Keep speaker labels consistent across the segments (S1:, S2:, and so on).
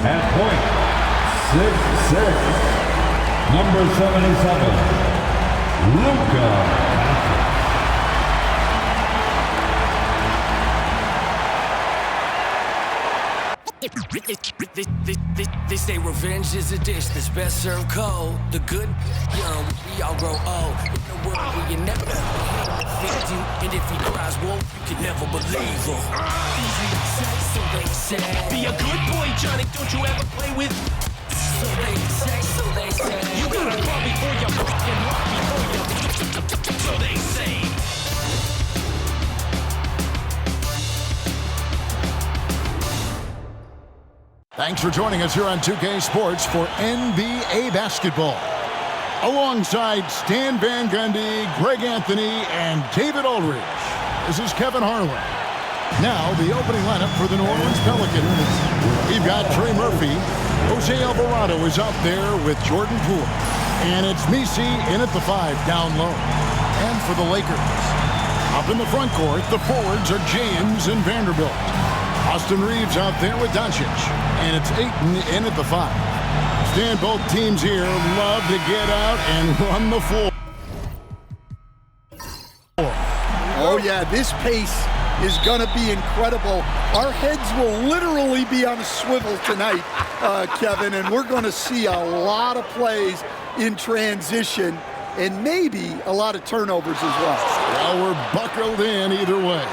S1: At point, 6'6", number 77, Luka Doncic.
S2: They say revenge is a dish that's best served cold. The good, young, we all grow old. In a world where you never defeat you, and if he cries wolf, you can never believe him. Easy to say, so they say. Be a good boy, Johnny. Don't you ever play with? So they say, so they say. You gotta crawl before you fucking walk before you. So they say.
S3: Thanks for joining us here on 2K Sports for NBA basketball. Alongside Stan Van Gundy, Greg Anthony, and David Aldridge, this is Kevin Harlan. Now, the opening lineup for the New Orleans Pelicans. We've got Trey Murphy. Jose Alvarado is out there with Jordan Poole. And it's Messi in at the 5 down low. And for the Lakers, up in the front court, the forwards are James and Vanderbilt. Austin Reeves out there with Doncic. And it's Ayton in at the 5. Stan, both teams here love to get out and run the floor.
S4: Oh, yeah, this pace is going to be incredible. Our heads will literally be on a swivel tonight, Kevin, and we're going to see a lot of plays in transition and maybe a lot of turnovers as well.
S3: Well, we're buckled in either way.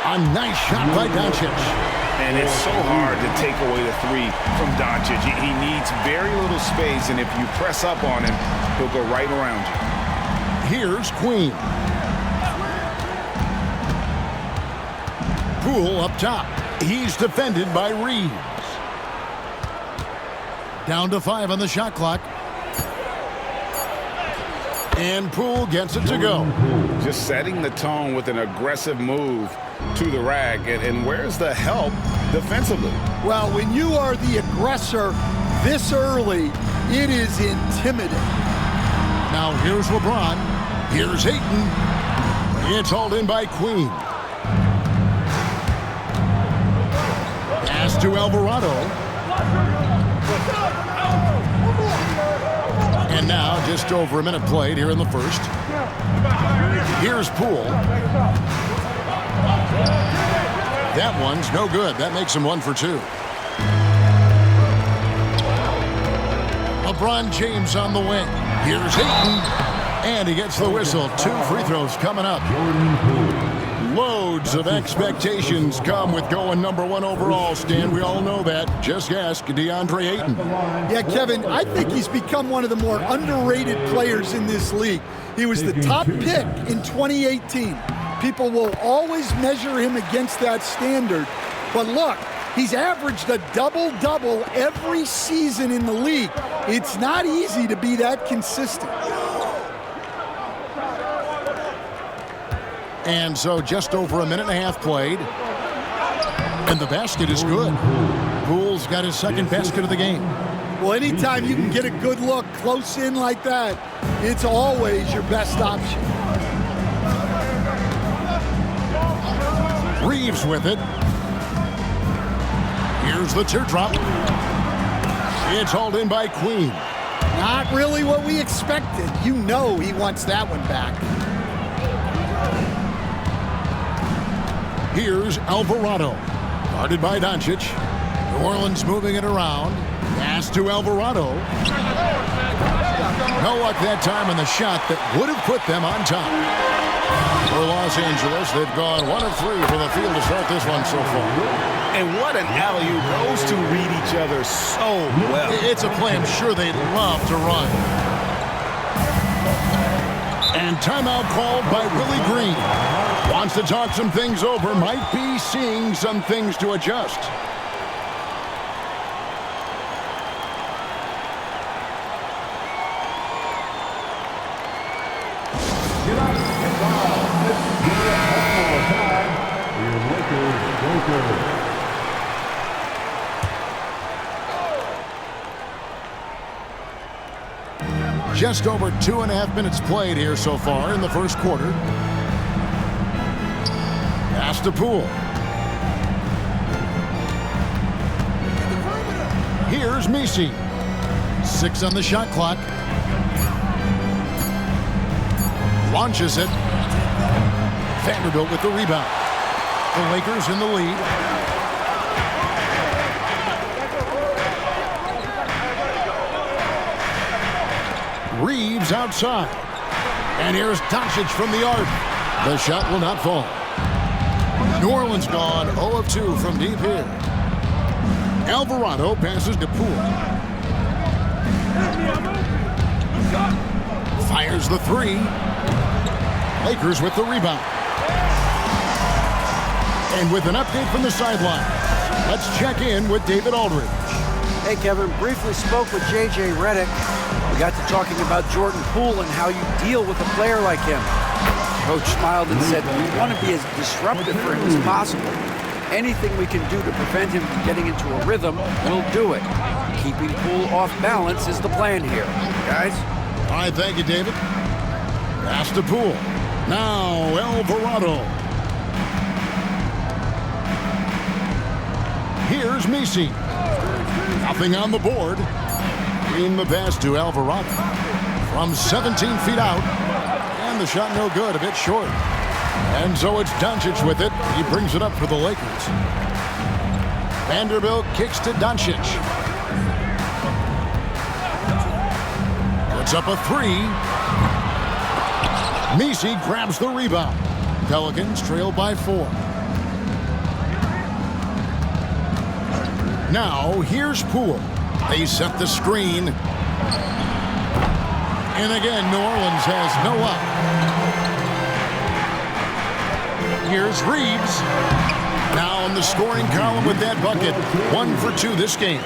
S3: A nice shot by Doncic.
S5: And it's so hard to take away the 3 from Doncic. He needs very little space, and if you press up on him, he'll go right around you.
S3: Here's Queen. Poole up top. He's defended by Reeves. Down to 5 on the shot clock. And Poole gets it to go.
S5: Just setting the tone with an aggressive move to the rack. And where's the help defensively?
S4: Well, when you are the aggressor this early, it is intimidating.
S3: Now here's LeBron. Here's Ayton. It's hauled in by Queen. Pass to Alvarado. And now just over a minute played here in the first. Here's Poole. That one's no good. That makes him 1 for 2. LeBron James on the wing. Here's Ayton. And he gets the whistle. 2 free throws coming up. Loads of expectations come with going number 1 overall, Stan. We all know that. Just ask DeAndre Ayton.
S4: Yeah, Kevin, I think he's become one of the more underrated players in this league. He was the top pick in 2018. People will always measure him against that standard. But look, he's averaged a double-double every season in the league. It's not easy to be that consistent.
S3: And so just over a minute and a half played. And the basket is good. Poole's got his second basket of the game.
S4: Well, anytime you can get a good look close in like that, it's always your best option.
S3: Reeves with it. Here's the teardrop. It's hauled in by Queen.
S4: Not really what we expected. You know he wants that one back.
S3: Here's Alvarado. Guarded by Doncic. New Orleans moving it around. Pass to Alvarado. No luck that time on the shot that would have put them on top. For Los Angeles, they've gone 1 of 3 from the field to start this one so far.
S5: And what an alley-oop. Those two read each other so well.
S3: It's a play I'm sure they'd love to run. And timeout called by Willie Green. Wants to talk some things over. Might be seeing some things to adjust.
S1: Get up and foul. Let's give it one more time. Your Lakers Lakers.
S3: Just over 2.5 minutes played here so far in the first quarter. Pass to Poole. Here's Messi. 6 on the shot clock. Launches it. Vanderbilt with the rebound. The Lakers in the lead. Reeves outside. And here's Doncic from the arc. The shot will not fall. New Orleans gone 0 of 2 from deep here. Alvarado passes to Poole. Fires the 3. Lakers with the rebound. And with an update from the sideline, let's check in with David Aldridge.
S6: Hey, Kevin, briefly spoke with J.J. Redick. We got to talking about Jordan Poole and how you deal with a player like him. Coach smiled and said, we want to be as disruptive for him as possible. Anything we can do to prevent him from getting into a rhythm, we'll do it. Keeping Poole off balance is the plan here. Guys?
S3: All right, thank you, David. Pass to Poole. Now, Alvarado. Here's Messi. Nothing on the board. Green the pass to Alvarado. From 17 feet out. And the shot no good, a bit short. And so it's Doncic with it. He brings it up for the Lakers. Vanderbilt kicks to Doncic. Puts up a 3. Messi grabs the rebound. Pelicans trail by 4. Now, here's Poole. They set the screen. And again, New Orleans has no up. Here's Reeves. Now in the scoring column with that bucket. 1 for 2 this game.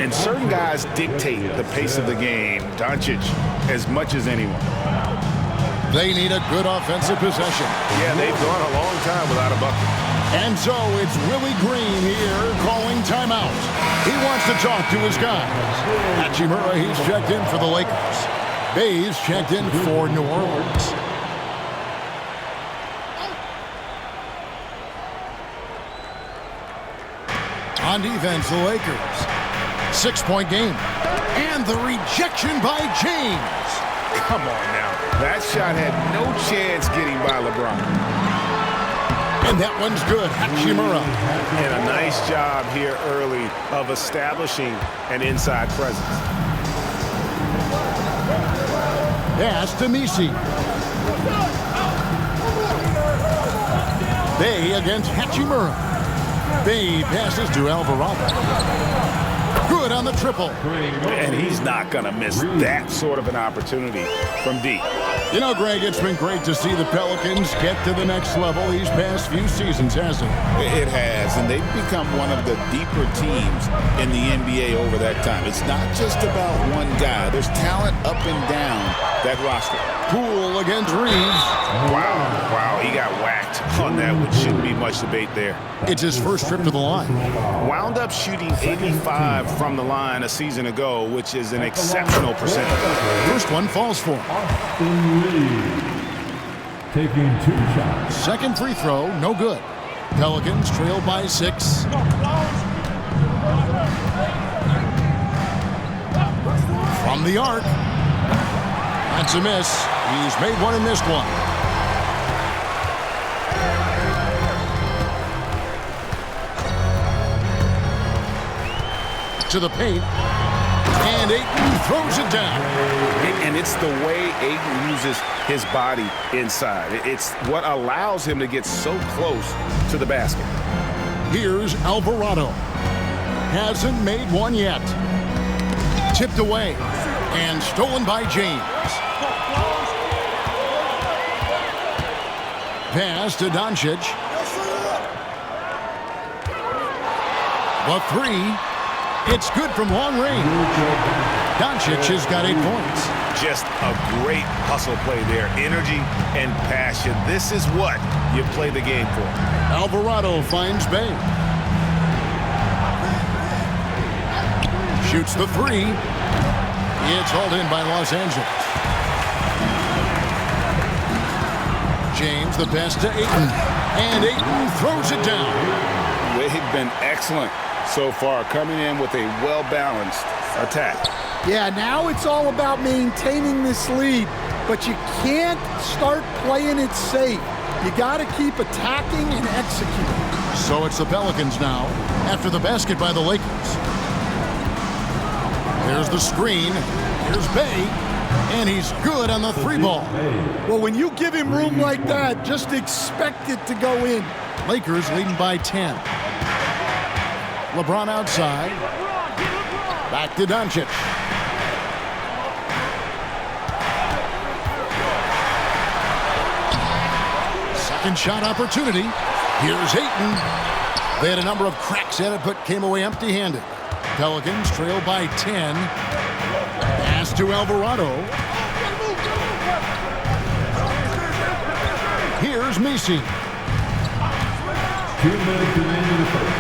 S5: And certain guys dictate the pace of the game. Doncic, as much as anyone.
S3: They need a good offensive possession.
S5: Yeah, they've gone a long time without a bucket.
S3: And so it's Willie Green here calling timeout. He wants to talk to his guys. Hachimura, he's checked in for the Lakers. Bays checked in for New Orleans. On defense, the Lakers. 6-point game. And the rejection by James.
S5: Come on now. That shot had no chance getting by LeBron.
S3: And that one's good. Hachimura.
S5: And a nice job here early of establishing an inside presence.
S3: Pass to Messi. Bay against Hachimura. Bay passes to Alvarado. Good on the triple.
S5: And he's not going to miss that sort of an opportunity from deep.
S3: You know, Greg, it's been great to see the Pelicans get to the next level these past few seasons, hasn't it?
S5: It has, and they've become one of the deeper teams in the NBA over that time. It's not just about one guy. There's talent up and down that roster.
S3: Poole against Reeves.
S5: Wow, he got whacked on that, which shouldn't be much debate there.
S3: It's his first trip to the line.
S5: Wound up shooting 85 from the line a season ago, which is an exceptional percentage.
S3: First one falls for him.
S1: Austin Reeves taking 2 shots.
S3: Second free throw, no good. Pelicans trail by 6. From the arc. That's a miss. He's made one and missed one. To the paint. And Ayton throws it down.
S5: And it's the way Ayton uses his body inside. It's what allows him to get so close to the basket.
S3: Here's Alvarado. Hasn't made one yet. Tipped away. And stolen by James. Pass to Doncic. The 3. It's good from long range. Doncic has got 8 points.
S5: Just a great hustle play there. Energy and passion. This is what you play the game for.
S3: Alvarado finds Bay. Shoots the 3. It's hauled in by Los Angeles. James the pass to Ayton. And Ayton throws it down.
S5: They've been excellent so far, coming in with a well-balanced attack.
S4: Yeah, now it's all about maintaining this lead, but you can't start playing it safe. You got to keep attacking and executing.
S3: So it's the Pelicans now, after the basket by the Lakers. Here's the screen. Here's Bay, and he's good on the three ball.
S4: Well, when you give him room like that, just expect it to go in.
S3: Lakers leading by 10. LeBron outside. Back to Doncic. Second shot opportunity. Here's Ayton. They had a number of cracks at it, but came away empty-handed. Pelicans trail by 10. Pass to Alvarado. Here's Messi.
S1: 2 minutes remaining in the first.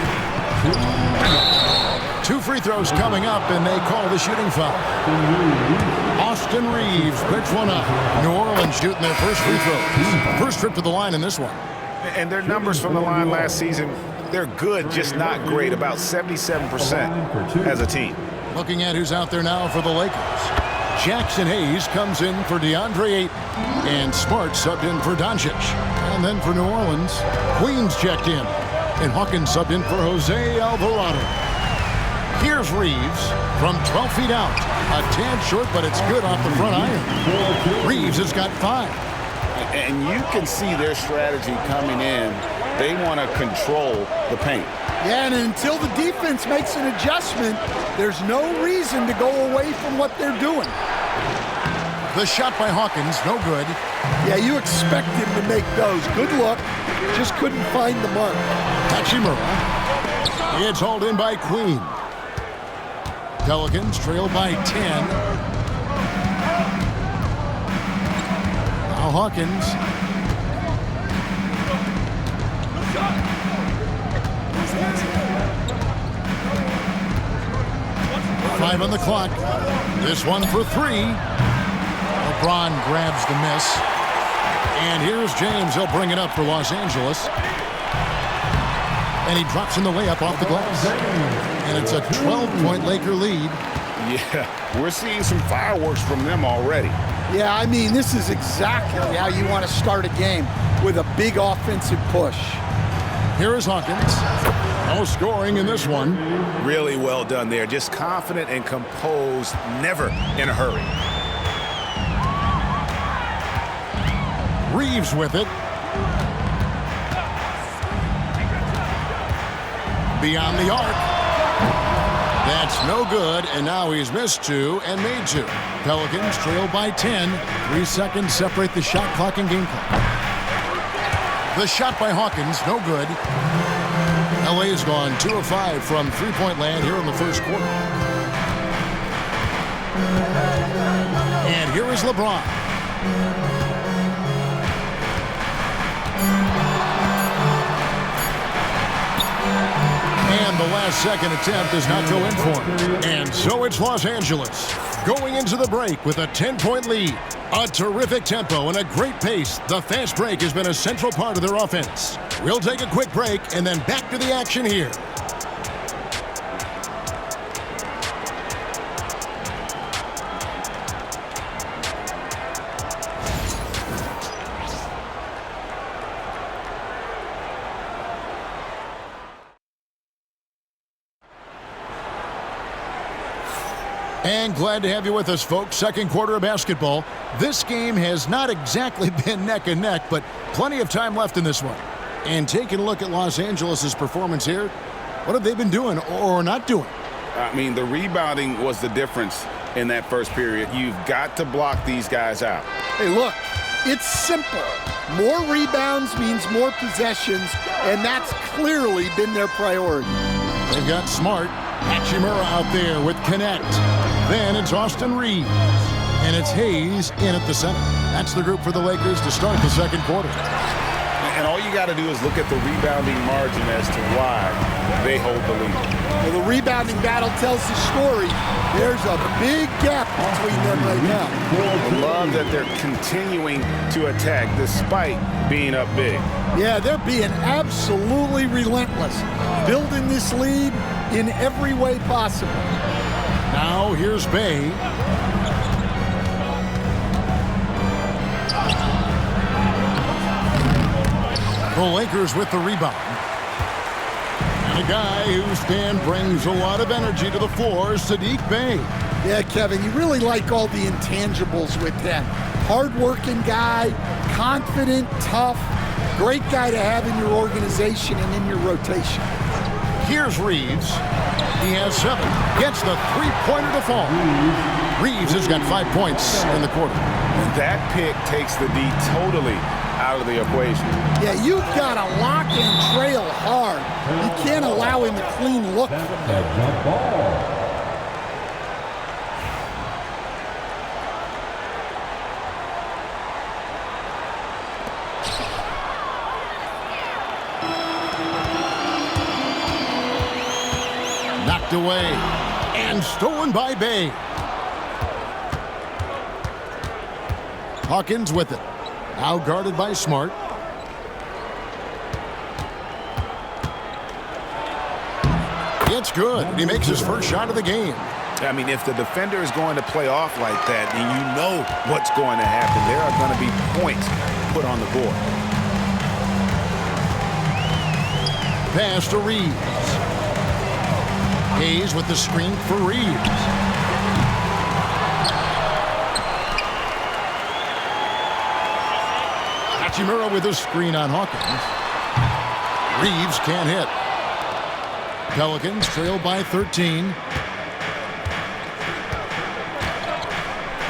S3: 2 free throws coming up, and they call the shooting foul. Austin Reeves picks one up. New Orleans shooting their first free throws. First trip to the line in this one.
S5: And their numbers from the line last season, they're good, just not great, about 77% as a team.
S3: Looking at who's out there now for the Lakers. Jackson Hayes comes in for DeAndre Ayton. And Smart subbed in for Doncic. And then for New Orleans, Queens checked in. And Hawkins subbed in for Jose Alvarado. Here's Reeves from 12 feet out. A tad short, but it's good off the front iron. Reeves has got 5.
S5: And you can see their strategy coming in. They want to control the paint.
S4: Yeah, and until the defense makes an adjustment, there's no reason to go away from what they're doing.
S3: The shot by Hawkins, no good.
S4: Yeah, you expect him to make those. Good luck. Just couldn't find the mark.
S3: Hachimura. It's hauled in by Queen. Pelicans trail by 10. Now Hawkins. Five on the clock. This one for 3. LeBron grabs the miss. And here's James. He'll bring it up for Los Angeles. And he drops in the layup off the glass. And it's a 12-point Laker lead.
S5: Yeah, we're seeing some fireworks from them already.
S4: Yeah, I mean, this is exactly how you want to start a game, with a big offensive push.
S3: Here is Hawkins. No scoring in this one.
S5: Really well done there. Just confident and composed, never in a hurry.
S3: Reeves with it. Beyond the arc. That's no good, and now he's missed 2 and made 2. Pelicans trail by 10. 3 seconds separate the shot clock and game clock. The shot by Hawkins, no good. LA has gone 2 of 5 from three-point land here in the first quarter. And here is LeBron. And the last second attempt does not go in for him. And so it's Los Angeles going into the break with a 10-point lead. A terrific tempo and a great pace. The fast break has been a central part of their offense. We'll take a quick break and then back to the action here. And glad to have you with us, folks. Second quarter of basketball. This game has not exactly been neck and neck, but plenty of time left in this one. And taking a look at Los Angeles' performance here, what have they been doing or not doing?
S5: I mean, the rebounding was the difference in that first period. You've got to block these guys out.
S4: Hey, look, it's simple. More rebounds means more possessions, and that's clearly been their priority.
S3: They've got Smart. Hachimura out there with Connect. Then it's Austin Reeves. And it's Hayes in at the center. That's the group for the Lakers to start the second quarter.
S5: And all you got to do is look at the rebounding margin as to why they hold the lead.
S4: Well, the rebounding battle tells the story. There's a big gap between them right now.
S5: I love that they're continuing to attack despite being up big.
S4: Yeah, they're being absolutely relentless, building this lead in every way possible.
S3: Now here's Bay. The Lakers with the rebound. And a guy whose stand brings a lot of energy to the floor, Saddiq Bey.
S4: Yeah, Kevin, you really like all the intangibles with him. Hard-working guy, confident, tough, great guy to have in your organization and in your rotation.
S3: Here's Reeves. He has 7. Gets the three-pointer to fall. Reeves has got 5 points in the quarter.
S5: And that pick takes the D totally out of the equation.
S4: Yeah, you've got to lock and trail hard. You can't allow him a clean look.
S1: Jump ball.
S3: Knocked away and stolen by Bay. Hawkins with it. Now guarded by Smart. It's good. He makes his first shot of the game.
S5: I mean, if the defender is going to play off like that, then you know what's going to happen. There are going to be points put on the board.
S3: Pass to Reeves. Hayes with the screen for Reeves. Hachimura with a screen on Hawkins. Reeves can't hit. Pelicans trail by 13.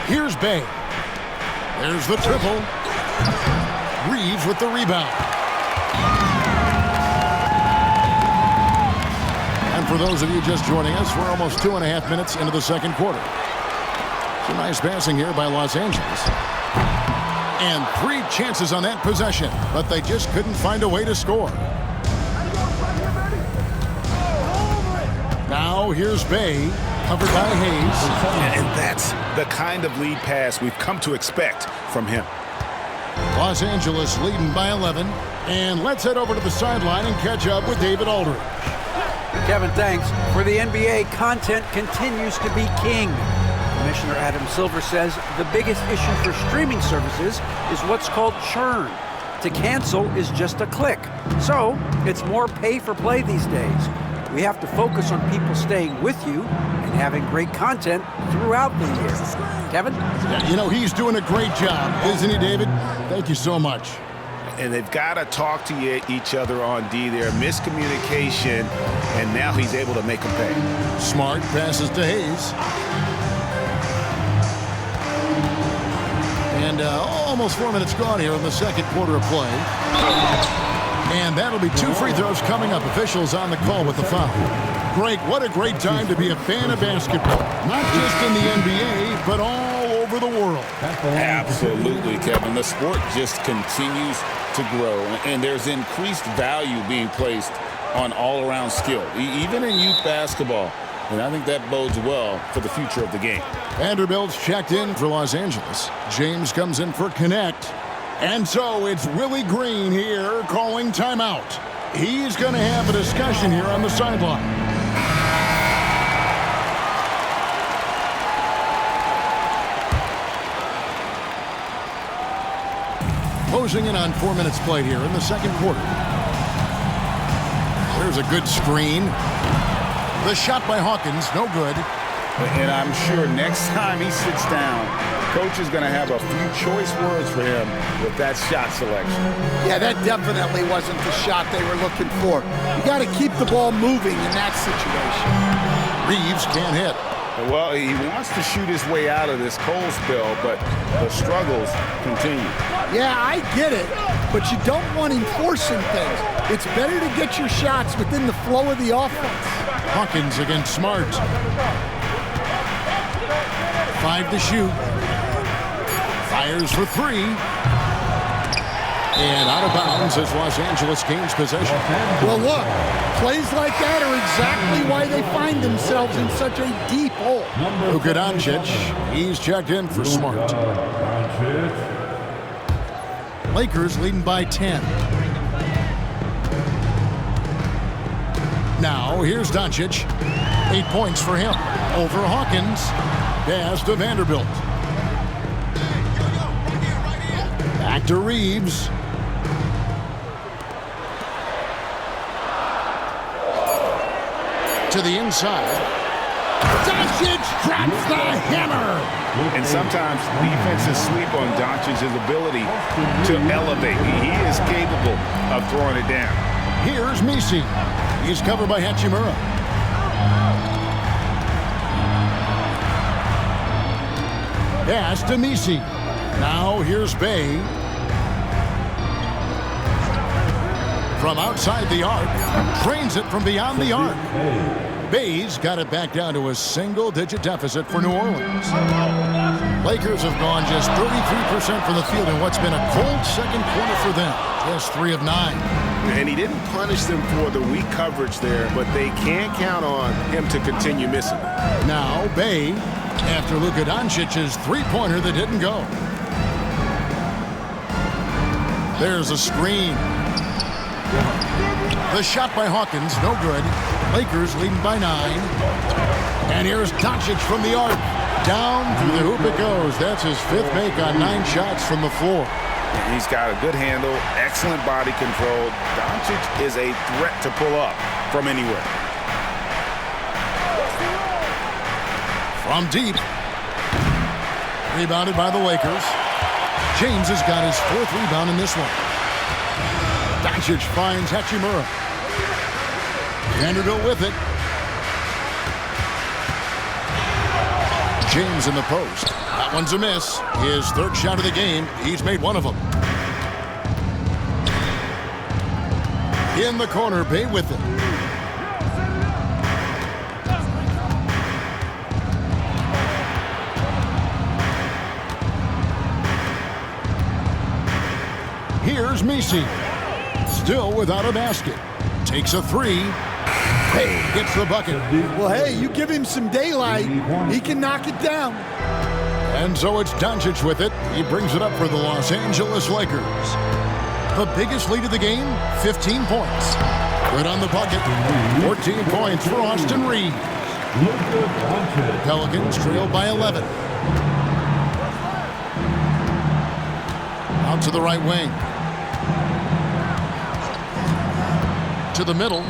S3: Here's Bay. There's the triple. Reeves with the rebound. And for those of you just joining us, we're almost 2.5 minutes into the second quarter. Some nice passing here by Los Angeles. And 3 chances on that possession, but they just couldn't find a way to score. Now here's Bay, covered by Hayes.
S5: And that's the kind of lead pass we've come to expect from him.
S3: Los Angeles leading by 11. And let's head over to the sideline and catch up with David Aldridge.
S6: Kevin, thanks. For the NBA, content continues to be king. Commissioner Adam Silver says the biggest issue for streaming services is what's called churn. To cancel is just a click. So it's more pay for play these days. We have to focus on people staying with you and having great content throughout the year. Kevin?
S3: Yeah, you know, he's doing a great job, isn't he, David? Thank you so much.
S5: And they've got to talk to each other on D there. Miscommunication, and now he's able to make them pay.
S3: Smart passes to Hayes. And almost 4 minutes gone here in the second quarter of play. And that'll be 2 free throws coming up. Officials on the call with the foul. Greg, what a great time to be a fan of basketball. Not just in the NBA, but all over the world.
S5: Absolutely, Kevin. The sport just continues to grow, and there's increased value being placed on all-around skill, even in youth basketball. And I think that bodes well for the future of the game.
S3: Vanderbilt's checked in for Los Angeles. James comes in for Connect. And so it's Willie Green here calling timeout. He's going to have a discussion here on the sideline. Closing in on 4 minutes played here in the second quarter. There's a good screen. The shot by Hawkins, no good.
S5: And I'm sure next time he sits down, coach is going to have a few choice words for him with that shot selection.
S4: Yeah, that definitely wasn't the shot they were looking for. You got to keep the ball moving in that situation.
S3: Reeves can't hit.
S5: Well, he wants to shoot his way out of this cold spell, but the struggles continue.
S4: Yeah, I get it, but you don't want him forcing things. It's better to get your shots within the flow of the offense.
S3: Hawkins against Smart. 5 to shoot. Fires for 3. And out of bounds as Los Angeles gains possession.
S4: Well, look, plays like that are exactly why they find themselves in such a deep hole.
S3: Luka Doncic, he's checked in for Smart. Lakers leading by 10. Now, here's Doncic. 8 points for him. Over Hawkins. Pass to Vanderbilt. Back to Reeves. To the inside. Doncic drops the hammer.
S5: And sometimes defenses sleep on Doncic's ability to elevate. He is capable of throwing it down.
S3: Here's Messi. He's covered by Hachimura. Pass to Messi. Now here's Bay. From outside the arc. Drains it from beyond the arc. Bay's got it back down to a single-digit deficit for New Orleans. Lakers have gone just 33% from the field in what's been a cold second quarter for them. Just 3 of 9.
S7: And he didn't punish them for the weak coverage there, but they can't count on him to continue missing.
S3: Now Bay, after Luka Doncic's three-pointer that didn't go. There's a screen. The shot by Hawkins, no good. Lakers leading by 9. And here's Doncic from the arc. Down through the hoop it goes. That's his 5th make on 9 shots from the floor.
S5: He's got a good handle, excellent body control. Doncic is a threat to pull up from anywhere.
S3: From deep. Rebounded by the Lakers. James has got his 4th rebound in this one. Doncic finds Hachimura. Vanderbilt with it. James in the post. That one's a miss. His 3rd shot of the game. He's made one of them. In the corner, Bay with it. Here's Messi. Still without a basket. Takes a 3. Hey, gets the bucket.
S4: Well, hey, you give him some daylight, he can knock it down.
S3: And so it's Doncic with it. He brings it up for the Los Angeles Lakers. The biggest lead of the game, 15 points. Good on the bucket. 14 points for Austin Reeves. Pelicans trail by 11. Out to the right wing. To the middle.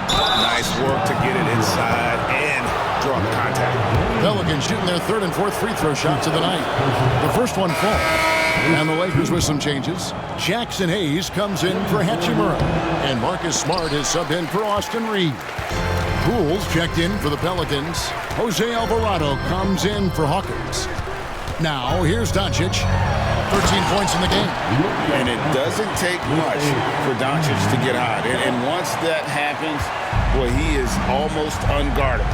S7: Nice work to get it inside and draw the contact.
S3: Pelicans shooting their 3rd and 4th free throw shots of the night. The first one falls. And the Lakers with some changes. Jackson Hayes comes in for Hachimura. And Marcus Smart is subbed in for Austin Reeves. Pools checked in for the Pelicans. Jose Alvarado comes in for Hawkins. Now here's Doncic. 13 points in the game.
S5: And it doesn't take much for Doncic to get hot. And once that happens, well, he is almost unguardable.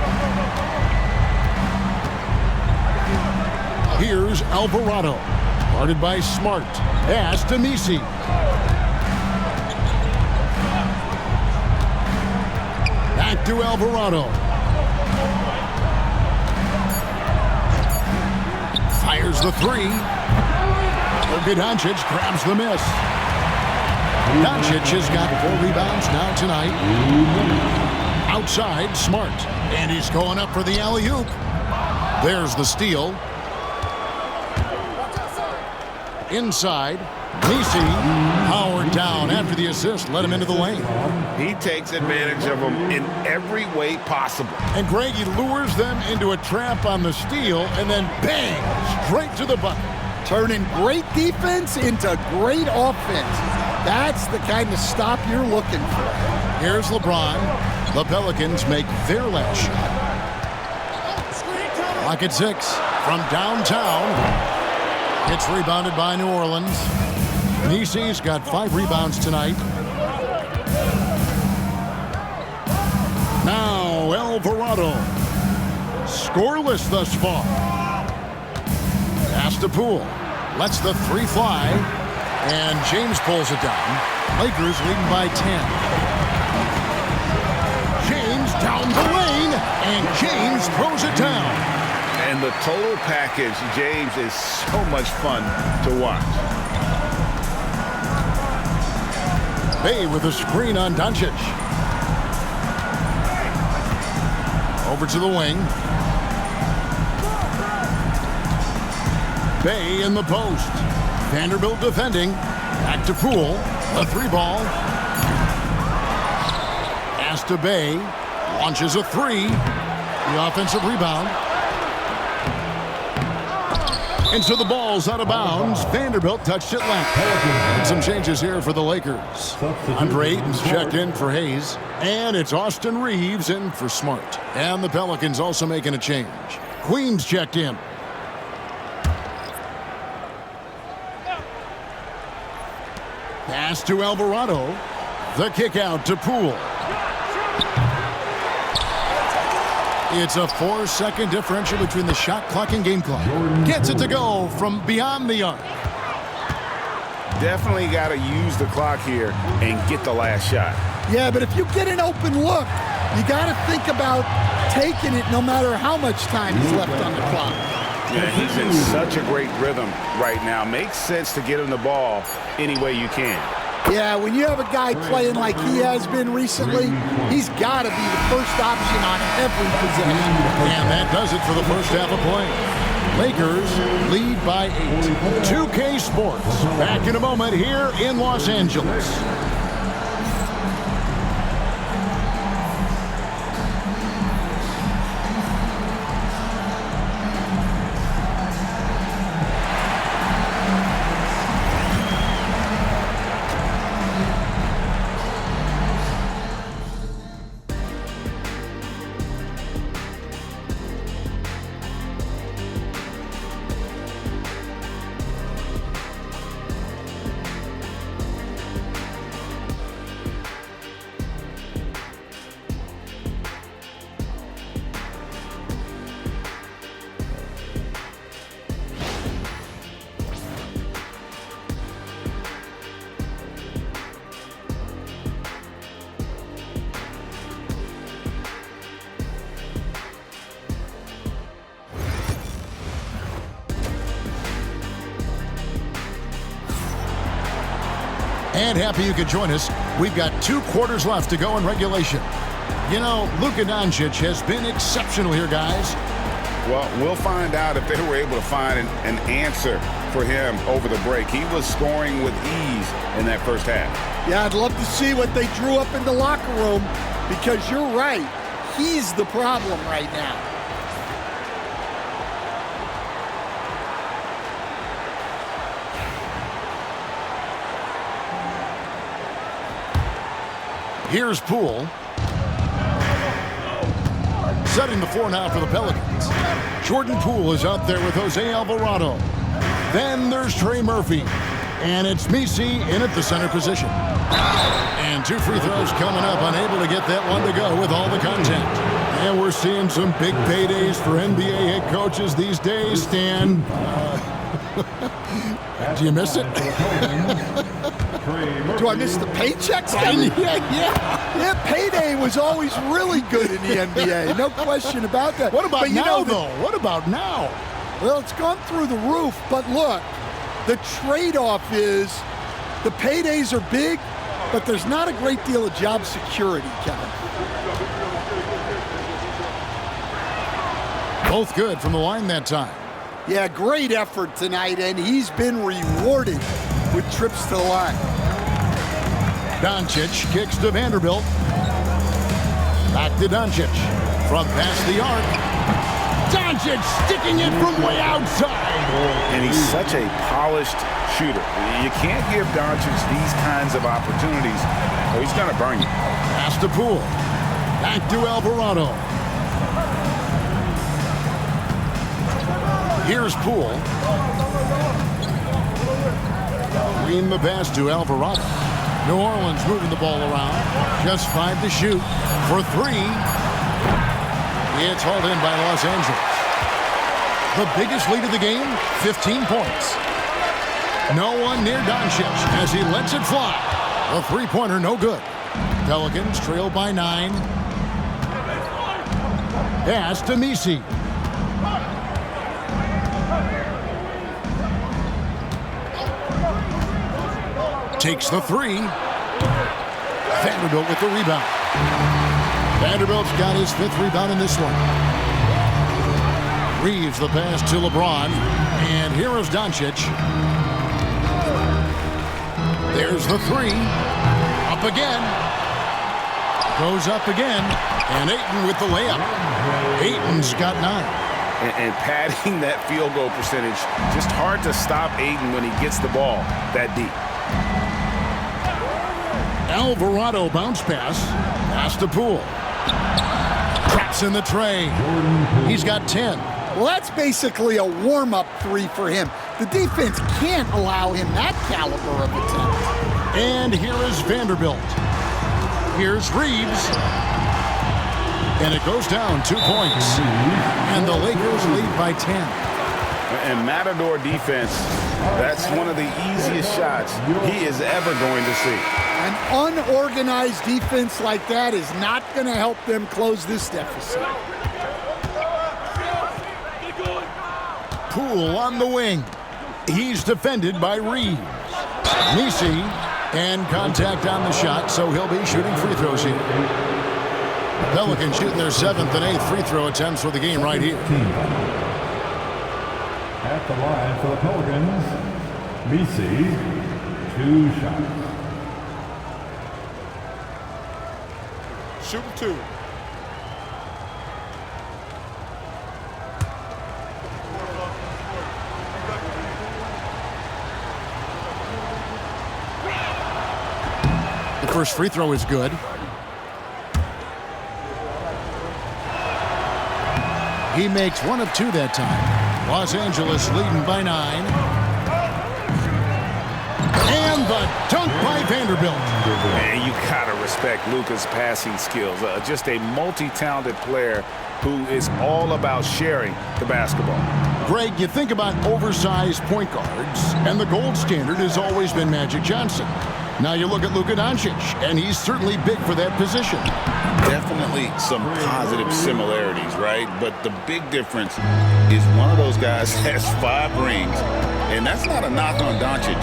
S3: Here's Alvarado. Guarded by Smart. Pass to Messi. Back to Alvarado. Fires the 3. Luka Doncic grabs the miss. Doncic has got 4 rebounds now tonight. Outside, Smart. And he's going up for the alley-oop. There's the steal. Inside, Messi powered down after the assist, led him into the lane.
S7: He takes advantage of them in every way possible.
S3: And Greg, he lures them into a trap on the steal, and then bang, straight to the bucket.
S4: Turning great defense into great offense. That's the kind of stop you're looking for.
S3: Here's LeBron. The Pelicans make their last shot. Clock at 6 from downtown. It's rebounded by New Orleans. Messi's got 5 rebounds tonight. Now Alvarado. Scoreless thus far. Pass to Poole. Lets the 3 fly. And James pulls it down. Lakers leading by 10. James down the lane, and James throws it down.
S7: And the total package, James, is so much fun to watch.
S3: Bey with a screen on Doncic. Over to the wing. Bey in the post. Vanderbilt defending. Back to Poole. A 3-ball. Pass to Bey. Launches a 3. The offensive rebound. And so the ball's out of bounds. Vanderbilt touched it left. And some changes here for the Lakers. Andre Ayton's checked in for Hayes. And it's Austin Reeves in for Smart. And the Pelicans also making a change. Queens checked in. Pass to Alvarado. The kick out to Poole. It's a 4-second differential between the shot clock and game clock. Gets it to go from beyond the arc.
S7: Definitely got to use the clock here and get the last shot.
S4: Yeah, but if you get an open look, you got to think about taking it no matter how much time is left on the clock.
S7: Yeah, he's in such a great rhythm right now. Makes sense to get him the ball any way you can.
S4: Yeah, when you have a guy playing like he has been recently, he's got to be the first option on every possession.
S3: And that does it for the first half of play. Lakers lead by 8. 2K Sports back in a moment here in Los Angeles. And happy you could join us. We've got 2 quarters left to go in regulation. You know, Luka Doncic has been exceptional here, guys.
S7: Well, we'll find out if they were able to find an answer for him over the break. He was scoring with ease in that first half.
S4: Yeah, I'd love to see what they drew up in the locker room, because you're right. He's the problem right now.
S3: Here's Poole. Setting the floor now for the Pelicans. Jordan Poole is out there with Jose Alvarado. Then there's Trey Murphy. And it's Messi in at the center position. And 2 free throws coming up, unable to get that one to go with all the contact. And we're seeing some big paydays for NBA head coaches these days, Stan. Do you miss it?
S4: Do I miss the paychecks? Yeah, payday was always really good in the NBA. No question about that.
S3: What about
S4: but
S3: now, though? What about now?
S4: Well, it's gone through the roof. But look, the trade-off is the paydays are big, but there's not a great deal of job security, Kevin.
S3: Both good from the line that time.
S4: Yeah, great effort tonight, and he's been rewarded with trips to the line.
S3: Doncic kicks to Vanderbilt. Back to Doncic. From past the arc. Doncic sticking it from way outside.
S7: And he's such a polished shooter. You can't give Doncic these kinds of opportunities, or he's going to burn you.
S3: Pass to Poole. Back to Alvarado. Here's Poole. Green the pass to Alvarado. New Orleans moving the ball around. Just 5 to shoot. For 3. It's hauled in by Los Angeles. The biggest lead of the game, 15 points. No one near Doncic as he lets it fly. The three-pointer no good. Pelicans trail by 9. Pass to Messi. Takes the three. Vanderbilt with the rebound. Vanderbilt's got his 5th rebound in this one. Reeves the pass to LeBron. And here is Doncic. There's the three. Up again. Goes up again. And Ayton with the layup. Ayton's got 9.
S7: And padding that field goal percentage, just hard to stop Ayton when he gets the ball that deep.
S3: Alvarado bounce pass. Pass to Poole. Traps in the tray. He's got 10.
S4: Well, that's basically a warm-up 3 for him. The defense can't allow him that caliber of attempt.
S3: And here is Vanderbilt. Here's Reeves. And it goes down 2 points. And the Lakers lead by 10.
S7: And Matador defense, that's one of the easiest shots he is ever going to see.
S4: An unorganized defense like that is not going to help them close this deficit.
S3: Poole on the wing. He's defended by Reeves. Messi, and contact on the shot, so he'll be shooting free throws here. The Pelicans shooting their 7th and 8th free throw attempts for the game right here.
S1: At the line for the Pelicans, Messi, 2 shots.
S4: Shoot 2.
S3: The first free throw is good. He makes 1 of 2 that time. Los Angeles leading by 9. And the dunk by Vanderbilt.
S7: Man, you gotta respect Luka's passing skills. Just a multi-talented player who is all about sharing the basketball.
S3: Greg, you think about oversized point guards, and the gold standard has always been Magic Johnson. Now you look at Luka Doncic, and he's certainly big for that position.
S5: Definitely some positive similarities, right? But the big difference is one of those guys has 5 rings, and that's not a knock on Doncic.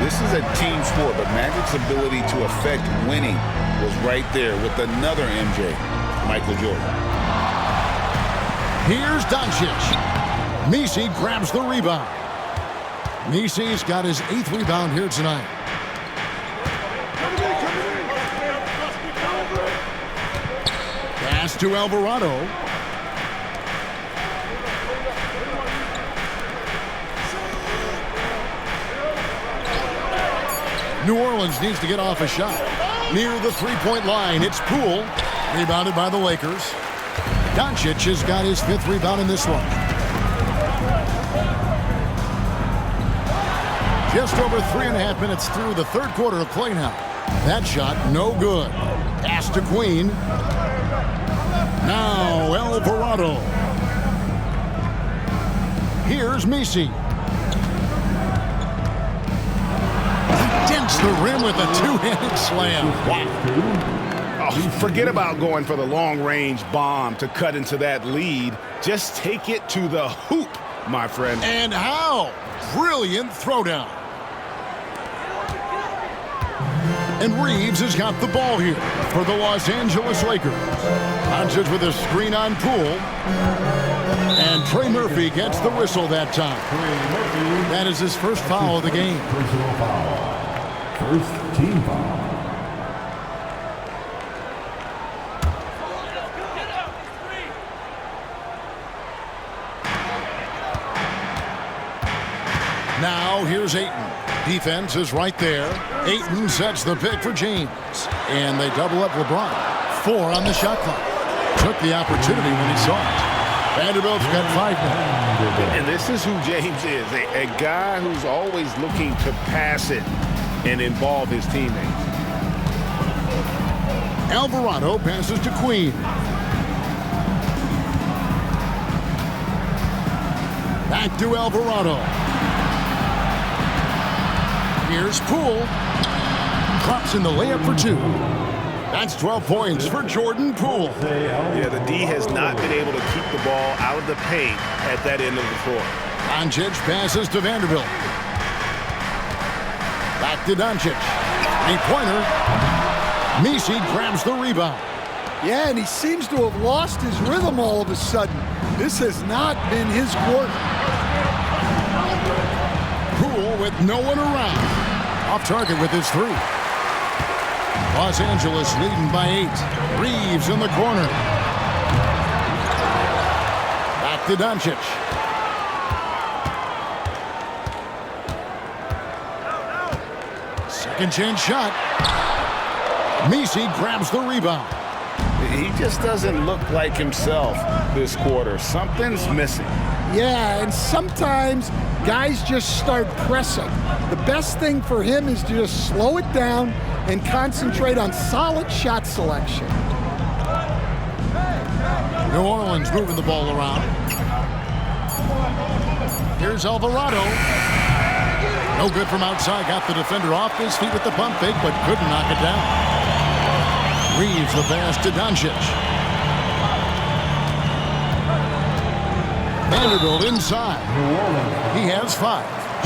S5: This is a team sport, but Magic's ability to affect winning was right there with another MJ, Michael Jordan.
S3: Here's Doncic. Messi grabs the rebound. Messi's got his 8th rebound here tonight. Pass to Alvarado. New Orleans needs to get off a shot. Near the three-point line, it's Poole. Rebounded by the Lakers. Doncic has got his 5th rebound in this one. Just over 3.5 minutes through the 3rd quarter of play now. That shot, no good. Pass to Queen. Now Alvarado. Here's Messi. He dents the rim with a 2-handed slam. Wow.
S7: Oh, forget about going for the long-range bomb to cut into that lead. Just take it to the hoop, my friend.
S3: And how? Brilliant throwdown. And Reeves has got the ball here for the Los Angeles Lakers. Doncic with a screen on Poole. And Trey Murphy gets the whistle that time. That is his first foul of the game.
S1: Personal foul. First team foul.
S3: Now here's Ayton. Defense is right there. Ayton sets the pick for James. And they double up LeBron. 4 on the shot clock. Took the opportunity when he saw it. Vanderbilt's got 5 now.
S7: And this is who James is, a guy who's always looking to pass it and involve his teammates.
S3: Alvarado passes to Queen. Back to Alvarado. Here's Poole. Drops in the layup for 2. That's 12 points for Jordan Poole.
S7: Yeah, the D has not been able to keep the ball out of the paint at that end of the floor.
S3: Doncic passes to Vanderbilt. Back to Doncic. 3-pointer. Messi grabs the rebound.
S4: Yeah, and he seems to have lost his rhythm all of a sudden. This has not been his quarter.
S3: Poole with no one around. Off target with his 3. Los Angeles leading by 8. Reeves in the corner. Back to Doncic. Second chance shot. Messi grabs the rebound.
S5: He just doesn't look like himself this quarter. Something's missing.
S4: Yeah, and sometimes guys just start pressing. The best thing for him is to just slow it down and concentrate on solid shot selection.
S3: New Orleans moving the ball around. Here's Alvarado. No good from outside. Got the defender off his feet with the pump fake, but couldn't knock it down. Reeves the pass to Doncic. Vanderbilt inside. He has 5.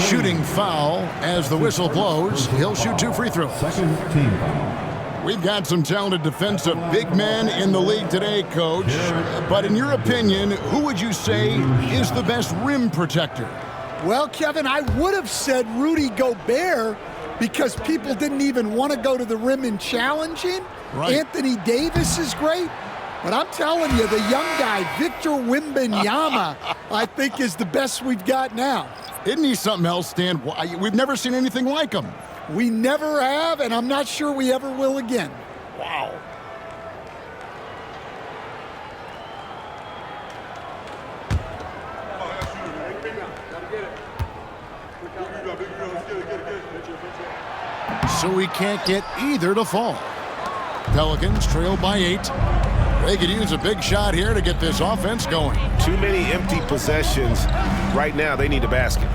S3: Shooting foul as the whistle blows. He'll shoot 2 free throws.
S1: Second team foul.
S3: We've got some talented defensive big men in the league today, Coach. But in your opinion, who would you say is the best rim protector?
S4: Well, Kevin, I would have said Rudy Gobert because people didn't even want to go to the rim and challenge him.
S3: Right.
S4: Anthony Davis is great. But I'm telling you, the young guy, Victor Wembanyama, I think is the best we've got now.
S3: Isn't he something else, Stan? We've never seen anything like him.
S4: We never have, and I'm not sure we ever will again.
S3: Wow. So we can't get either to fall. Pelicans trail by 8. They could use a big shot here to get this offense going.
S7: Too many empty possessions. Right now, they need a basket.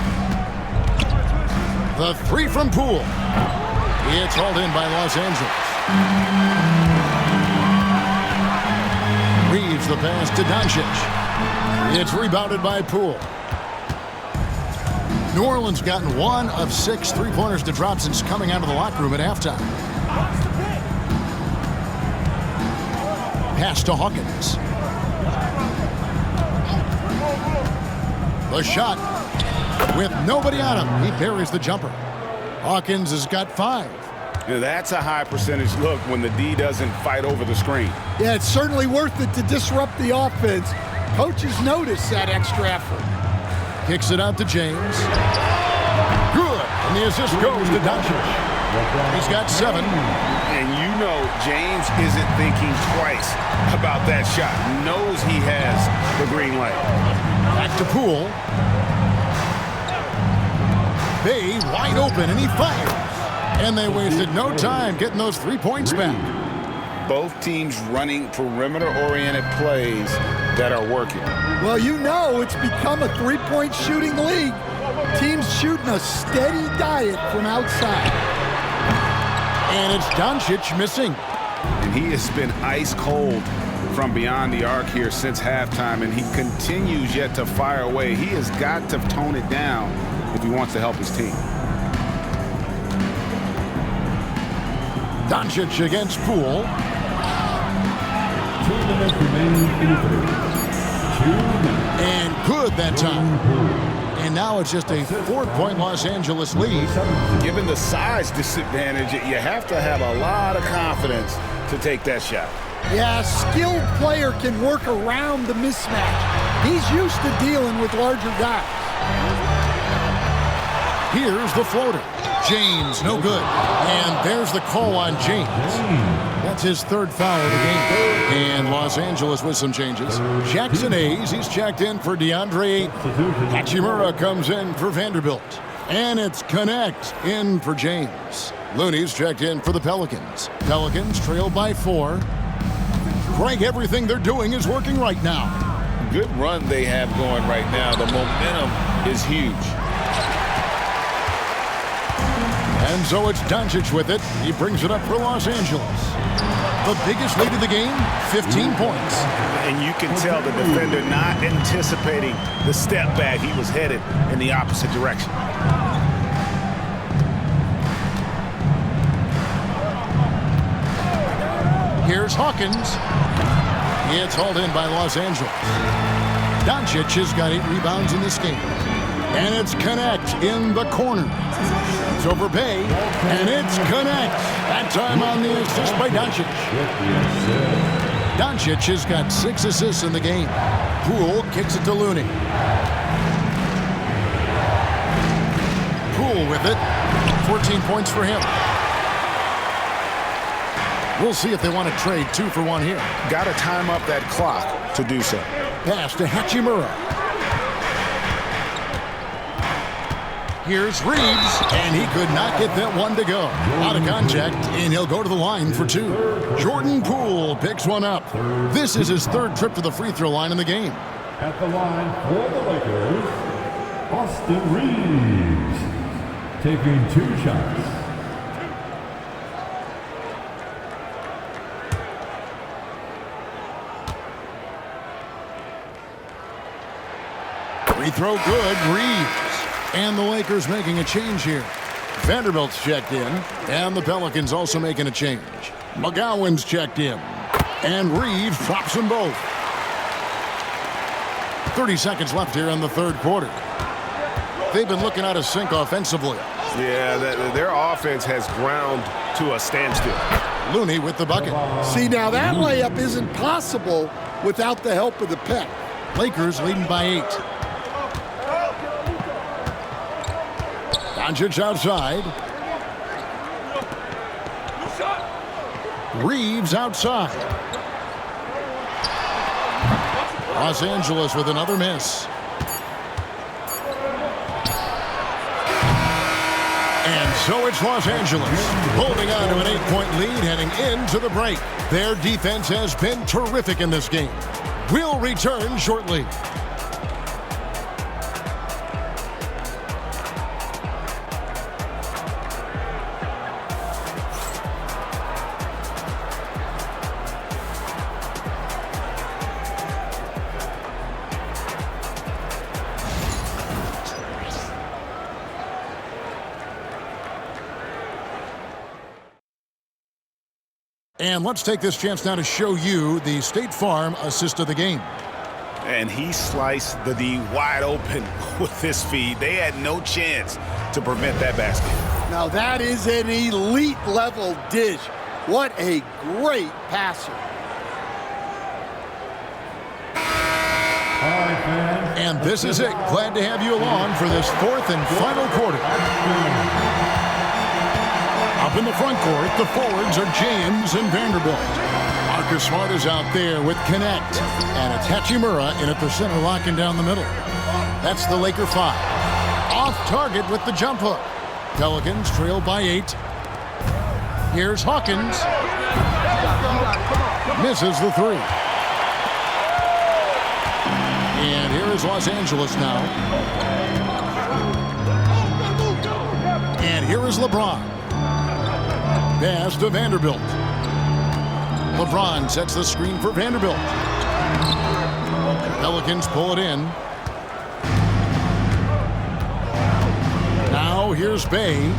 S3: The 3 from Poole. It's hauled in by Los Angeles. Reeves the pass to Doncic. It's rebounded by Poole. New Orleans gotten 1 of 6 3-pointers to drop since coming out of the locker room at halftime. Pass to Hawkins. The shot with nobody on him. He parries the jumper. Hawkins has got 5.
S7: That's a high percentage look when the D doesn't fight over the screen.
S4: Yeah, it's certainly worth it to disrupt the offense. Coaches notice that extra effort.
S3: Kicks it out to James. Good. And the assist goes to Doncic. He's got 7.
S7: And you know James isn't thinking twice about that shot. Knows he has the green light.
S3: Back to Poole. Bay wide open, and he fires. And they wasted no time getting those 3 points back.
S5: Both teams running perimeter-oriented plays that are working.
S4: Well, you know it's become a 3-point shooting league. Teams shooting a steady diet from outside.
S3: And it's Doncic missing.
S7: And he has been ice cold from beyond the arc here since halftime, and he continues yet to fire away. He has got to tone it down if he wants to help his team.
S3: Doncic against Poole.
S1: 2 minutes remaining in the third. 2 minutes.
S3: And good that time. And now it's just a 4-point Los Angeles lead.
S5: Given the size disadvantage, you have to have a lot of confidence to take that shot.
S4: Yeah, a skilled player can work around the mismatch. He's used to dealing with larger guys.
S3: Here's the floater. James, no good. And there's the call on James. That's his 3rd foul of the game. And Los Angeles with some changes. Jackson Hayes, he's checked in for DeAndre Ayton. Hachimura comes in for Vanderbilt. And it's Connect in for James. Looney's checked in for the Pelicans. Pelicans trail by 4. Greg, everything they're doing is working right now.
S5: Good run they have going right now. The momentum is huge.
S3: And so it's Doncic with it. He brings it up for Los Angeles. The biggest lead of the game, 15 points.
S7: And you can tell the defender not anticipating the step back. He was headed in the opposite direction.
S3: Here's Hawkins. It's hauled in by Los Angeles. Doncic has got 8 rebounds in this game. And it's Connect in the corner. It's over Bay, and it's Connect. That time on the assist by Doncic. Doncic has got 6 assists in the game. Poole kicks it to Looney. Poole with it. 14 points for him. We'll see if they want to trade 2 for 1 here.
S7: Got to time up that clock to do so.
S3: Pass to Hachimura. Here's Reeves, and he could not get that one to go. Out of contact, and he'll go to the line for 2. Jordan Poole picks one up. This is his 3rd trip to the free throw line in the game.
S1: At the line for the Lakers, Austin Reeves, taking 2 shots.
S3: Free throw good, Reeves. And the Lakers making a change here. Vanderbilt's checked in, and the Pelicans also making a change. McGowan's checked in, and Reeves drops them both. 30 seconds left here in the 3rd quarter. They've been looking out of sync offensively.
S7: Yeah, their offense has ground to a standstill.
S3: Looney with the bucket.
S4: See, now that layup isn't possible without the help of the pick.
S3: Lakers leading by 8. Doncic outside. Reeves outside. Los Angeles with another miss. And so it's Los Angeles holding on to an 8-point lead heading into the break. Their defense has been terrific in this game. We'll return shortly. And let's take this chance now to show you the State Farm assist of the game.
S7: And he sliced the D wide open with his feed. They had no chance to prevent that basket.
S4: Now that is an elite level dish. What a great passer.
S1: All right, fans.
S3: And this is it. Glad to have you along for this 4th and final quarter. Up in the front court, the forwards are James and Vanderbilt. Marcus Smart is out there with Connect. And it's Hachimura in at the center, locking down the middle. That's the Laker 5. Off target with the jump hook. Pelicans trail by 8. Here's Hawkins. Misses the 3. And here is Los Angeles now. And here is LeBron. Pass to Vanderbilt. LeBron sets the screen for Vanderbilt. Pelicans pull it in. Now here's Bay.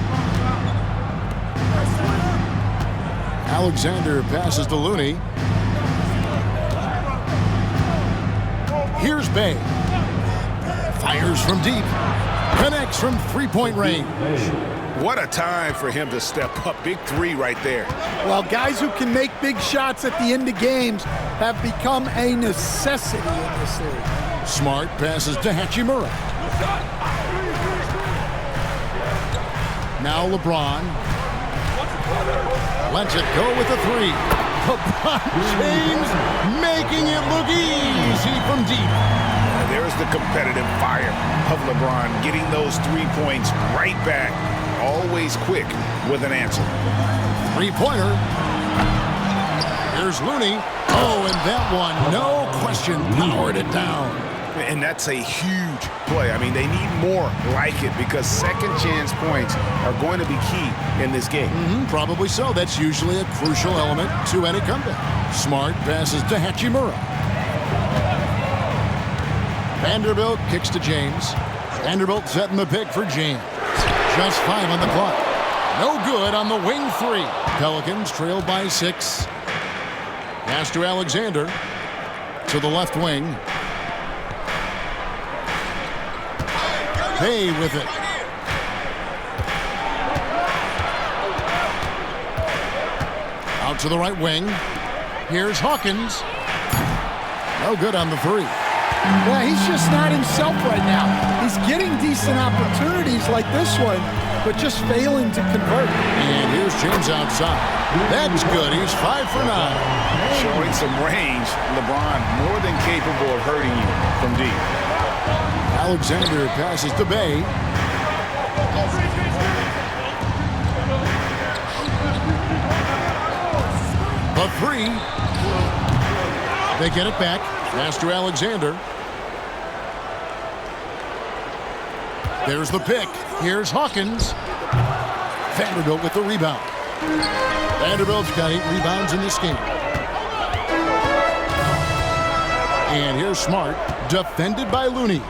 S3: Alexander passes to Looney. Here's Bay. Fires from deep. Connects from 3-point range.
S7: What a time for him to step up. Big 3 right there.
S4: Well, guys who can make big shots at the end of games have become a necessity in this league.
S3: Smart passes to Hachimura. Now LeBron. Lets it go with a 3. LeBron James making it look easy from deep.
S7: There's the competitive fire of LeBron, getting those 3 points right back. Always quick with an answer.
S3: 3-pointer. Here's Looney. Oh, and that one, no question, powered it down.
S7: And that's a huge play. I mean, they need more like it because second chance points are going to be key in this game.
S3: Probably so. That's usually a crucial element to any comeback. Smart passes to Hachimura. Vanderbilt kicks to James. Vanderbilt setting the pick for James. Just 5 on the clock. No good on the wing 3. Pelicans trailed by 6. Pass to Alexander. To the left wing. Bay with it. Out to the right wing. Here's Hawkins. No good on the 3.
S4: Yeah, he's just not himself right now. He's getting decent opportunities like this one, but just failing to convert.
S3: And here's James outside. That's good. He's 5 for 9.
S7: Showing some range. LeBron more than capable of hurting you from deep.
S3: Alexander passes to Bay. The 3. They get it back. Pass to Alexander. There's the pick. Here's Hawkins. Vanderbilt with the rebound. Vanderbilt's got 8 rebounds in this game. And here's Smart, defended by Looney.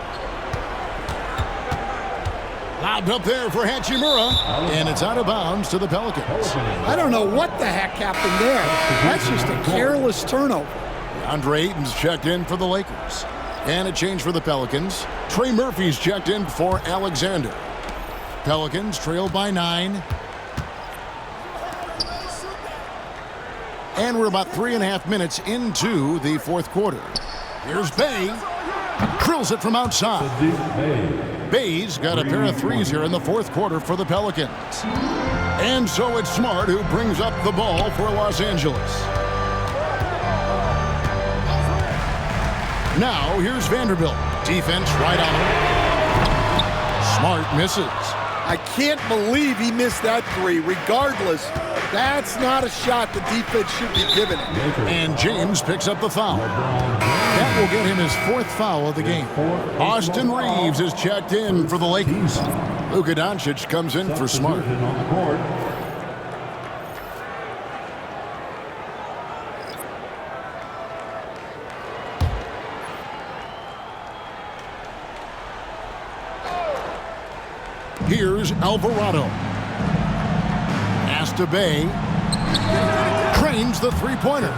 S3: Lobbed up there for Hachimura, and it's out of bounds to the Pelicans.
S4: I don't know what the heck happened there. That's just a careless turnover.
S3: Andre Ayton's checked in for the Lakers. And a change for the Pelicans. Trey Murphy's checked in for Alexander. Pelicans trail by 9. And we're about 3.5 minutes into the fourth quarter. Here's Bay. Drills it from outside. Bay's got a pair of threes here in the fourth quarter for the Pelicans. And so it's Smart who brings up the ball for Los Angeles. Now here's Vanderbilt. Defense right on him. Smart misses.
S4: I can't believe he missed that 3. Regardless, that's not a shot the defense should be giving him.
S3: And James picks up the foul. That will get him his 4th foul of the game. Austin Reeves is checked in for the Lakers. Luka Doncic comes in for Smart. Here's Alvarado. Pass to Bay. Trains the three-pointer.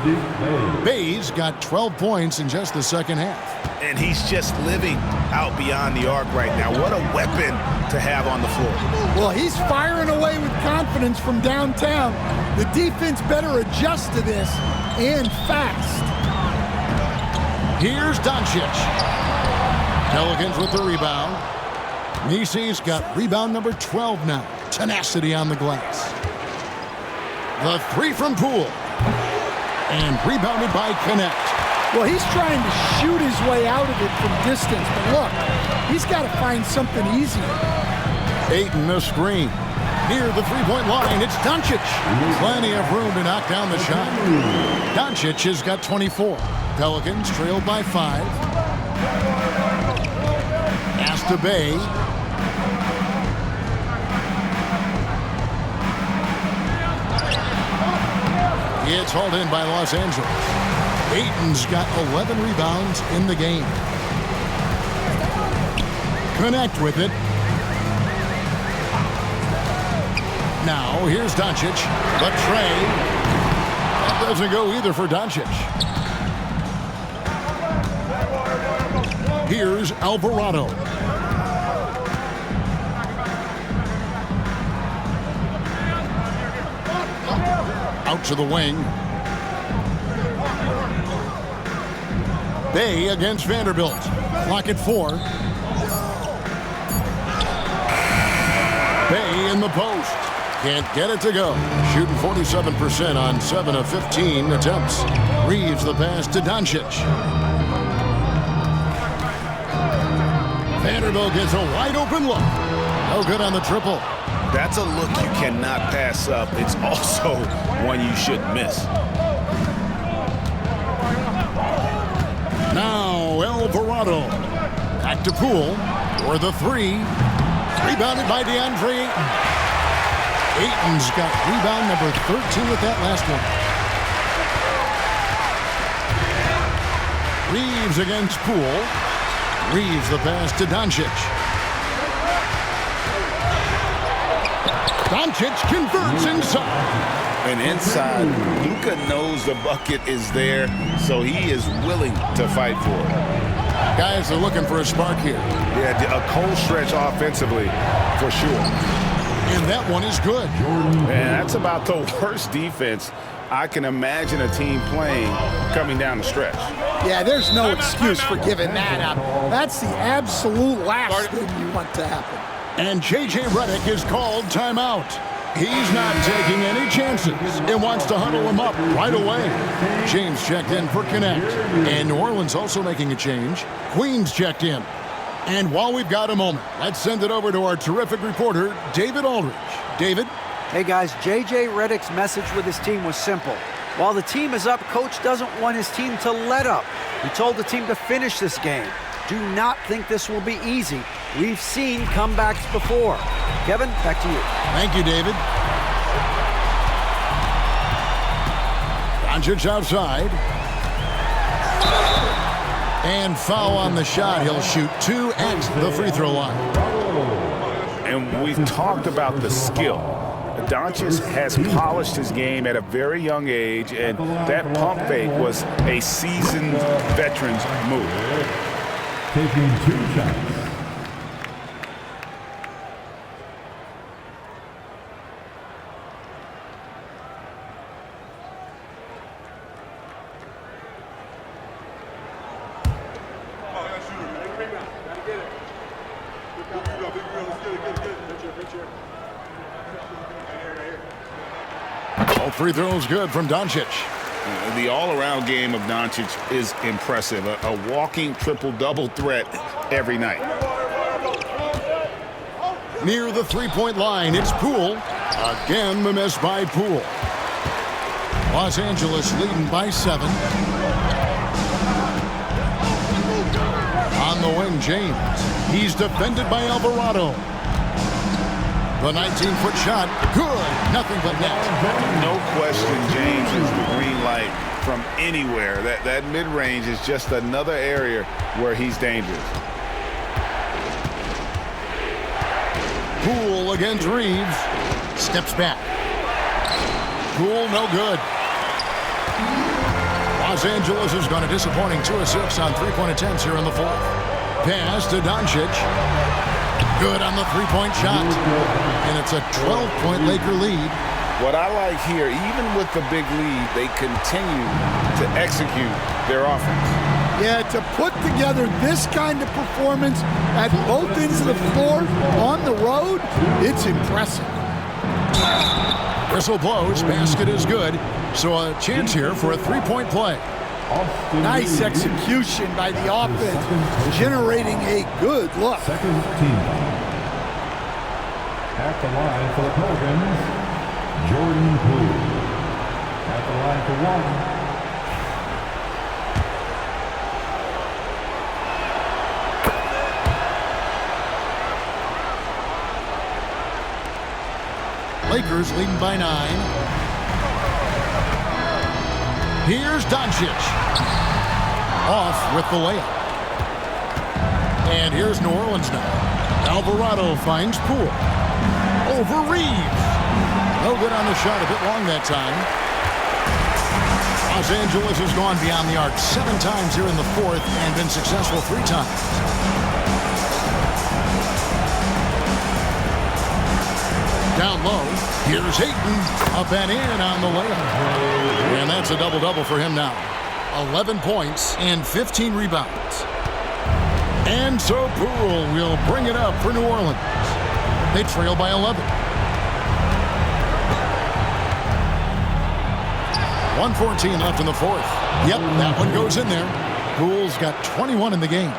S3: Bay's got 12 points in just the second half.
S7: And he's just living out beyond the arc right now. What a weapon to have on the floor.
S4: Well, he's firing away with confidence from downtown. The defense better adjust to this, and fast.
S3: Here's Doncic. Pelicans with the rebound. Nisi's got rebound number 12 now. Tenacity on the glass. The 3 from Poole. And rebounded by Connect.
S4: Well, he's trying to shoot his way out of it from distance, but look, he's got to find something easier.
S3: Ayton the screen. Near the three-point line, it's Doncic. Plenty of room to knock down the shot. Doncic has got 24. Pelicans trailed by 5. Pass to Bay. It's hauled in by Los Angeles. Ayton's got 11 rebounds in the game. Connect with it. Now, here's Doncic. The tray. That doesn't go either for Doncic. Here's Alvarado. Out to the wing. Bay against Vanderbilt. Clock at 4. Bay in the post. Can't get it to go. Shooting 47% on 7 of 15 attempts. Reeves the pass to Doncic. Vanderbilt gets a wide open look. No good on the triple.
S7: That's a look you cannot pass up. It's also one you shouldn't miss.
S3: Now Alvarado. Back to Poole for the three. Rebounded by DeAndre Ayton. Ayton's got rebound number 13 with that last one. Reeves against Poole. Reeves the pass to Doncic. Doncic converts inside.
S5: And inside, Luka knows the bucket is there, so he is willing to fight for it.
S3: Guys are looking for a spark here.
S7: Yeah, a cold stretch offensively, for sure.
S3: And that one is good.
S7: Man, that's about the worst defense I can imagine a team playing coming down the stretch.
S4: Yeah, there's no excuse for giving that up. That's the absolute last thing you want to happen.
S3: And J.J. Redick is called timeout. He's not taking any chances and wants to huddle him up right away. James checked in for Connect. And New Orleans also making a change. Queens checked in. And while we've got a moment, let's send it over to our terrific reporter, David Aldridge. David?
S6: Hey guys, J.J. Redick's message with his team was simple. While the team is up, Coach doesn't want his team to let up. He told the team to finish this game. Do not think this will be easy. We've seen comebacks before. Kevin, back to you.
S3: Thank you, David. Doncic outside. And foul on the shot. He'll shoot 2 at the free throw line.
S7: And we've talked about the skill. Doncic has polished his game at a very young age, and that pump fake was a seasoned veteran's move.
S1: Taking 2 shots.
S3: All free throws good from Doncic.
S5: The all-around game of Doncic is impressive. A walking triple-double threat every night.
S3: Near the three-point line, it's Poole. Again, the miss by Poole. Los Angeles leading by 7. On the wing, James. He's defended by Alvarado. The 19-foot shot, good. Nothing but net.
S5: No question, James is the green light from anywhere. That mid-range is just another area where he's dangerous.
S3: Poole against Reeves. Steps back. Poole, no good. Los Angeles has gone a disappointing 2 of 6 on three-point attempts here in the fourth. Pass to Doncic. Good on the three-point shot. And it's a 12-point Laker lead.
S5: What I like here, even with the big lead, they continue to execute their offense.
S4: Yeah, to put together this kind of performance at both ends of the floor on the road, it's impressive.
S3: Whistle blows, basket is good. So a chance here for a three-point play.
S4: Nice execution by the offense, generating a good look.
S1: Second team. At the line for the Pelicans, Jordan Poole. At the line for 1.
S3: Lakers leading by 9. Here's Doncic. Off with the layup. And here's New Orleans now. Alvarado finds Poole. Over Reeves. No good on the shot, a bit long that time. Los Angeles has gone beyond the arc 7 times here in the fourth and been successful 3 times. Down low, here's Ayton, up and in on the layup. And that's a double-double for him now. 11 points and 15 rebounds. And so Poole will bring it up for New Orleans. They trail by 11. 1:14 left in the fourth. Yep, that one goes in there. Poole's got 21 in the game.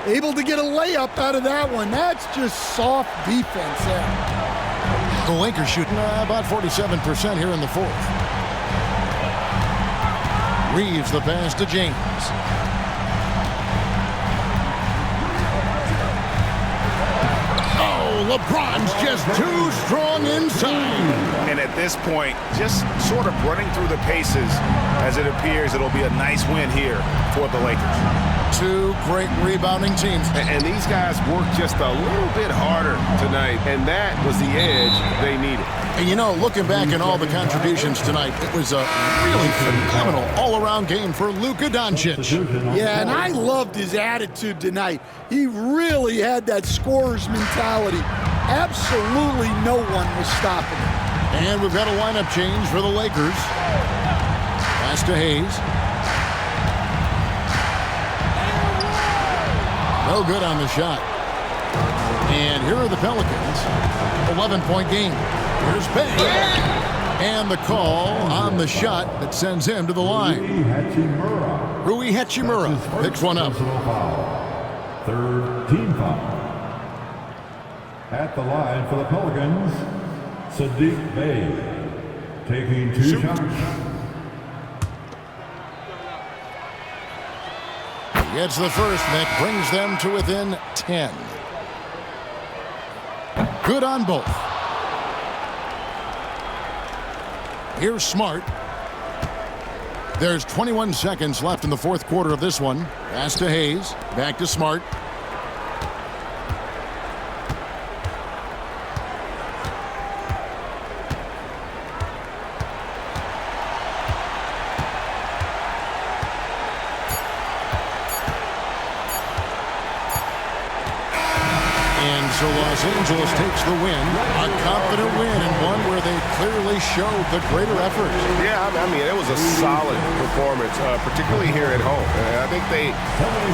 S4: Able to get a layup out of that one. That's just soft defense there.
S3: The Lakers shooting about 47% here in the fourth. Reeves the pass to James. LeBron's just too strong inside.
S7: And at this point, just sort of running through the paces as it appears it'll be a nice win here for the Lakers.
S3: Two great rebounding teams.
S8: And these guys worked just a little bit harder tonight, and that was the edge they needed.
S3: And you know, looking back at all the contributions tonight, it was a really phenomenal all-around game for Luka Doncic.
S4: Yeah, and I loved his attitude tonight. He really had that scorer's mentality. Absolutely no one was stopping him.
S3: And we've got a lineup change for the Lakers. Pass to Hayes. No good on the shot. And here are the Pelicans. 11-point game. Here's Bay. And the call on the shot that sends him to the line. Rui Hachimura picks one up.
S1: Third team foul. At the line for the Pelicans, Saddiq Bey, taking two shots.
S3: He gets the first, and that brings them to within 10. Good on both. Here's Smart. There's 21 seconds left in the fourth quarter of this one. Pass to Hayes. Back to Smart. So Los Angeles takes the win, a confident win, and one where they clearly showed the greater effort.
S8: Yeah, I mean, it was a solid performance, particularly here at home. And I think they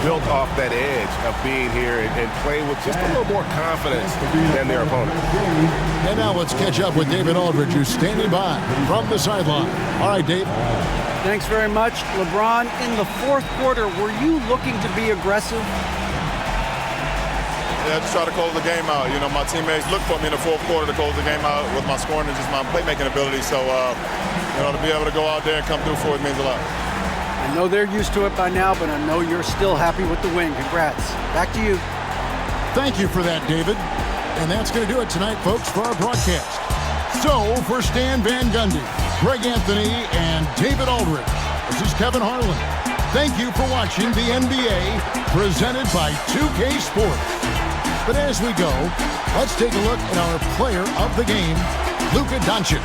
S8: built off that edge of being here and playing with just a little more confidence than their opponent.
S3: And now let's catch up with David Aldridge, who's standing by from the sideline. All right, Dave.
S6: Thanks very much. LeBron, in the fourth quarter, were you looking to be aggressive?
S9: Yeah, just try to close the game out. You know, my teammates look for me in the fourth quarter to close the game out with my scoring and just my playmaking ability. So, you know, to be able to go out there and come through for it means a lot.
S6: I know they're used to it by now, but I know you're still happy with the win. Congrats. Back to you.
S3: Thank you for that, David. And that's going to do it tonight, folks, for our broadcast. So, for Stan Van Gundy, Greg Anthony, and David Aldridge, this is Kevin Harlan. Thank you for watching the NBA presented by 2K Sports. But as we go, let's take a look at our player of the game, Luka Doncic.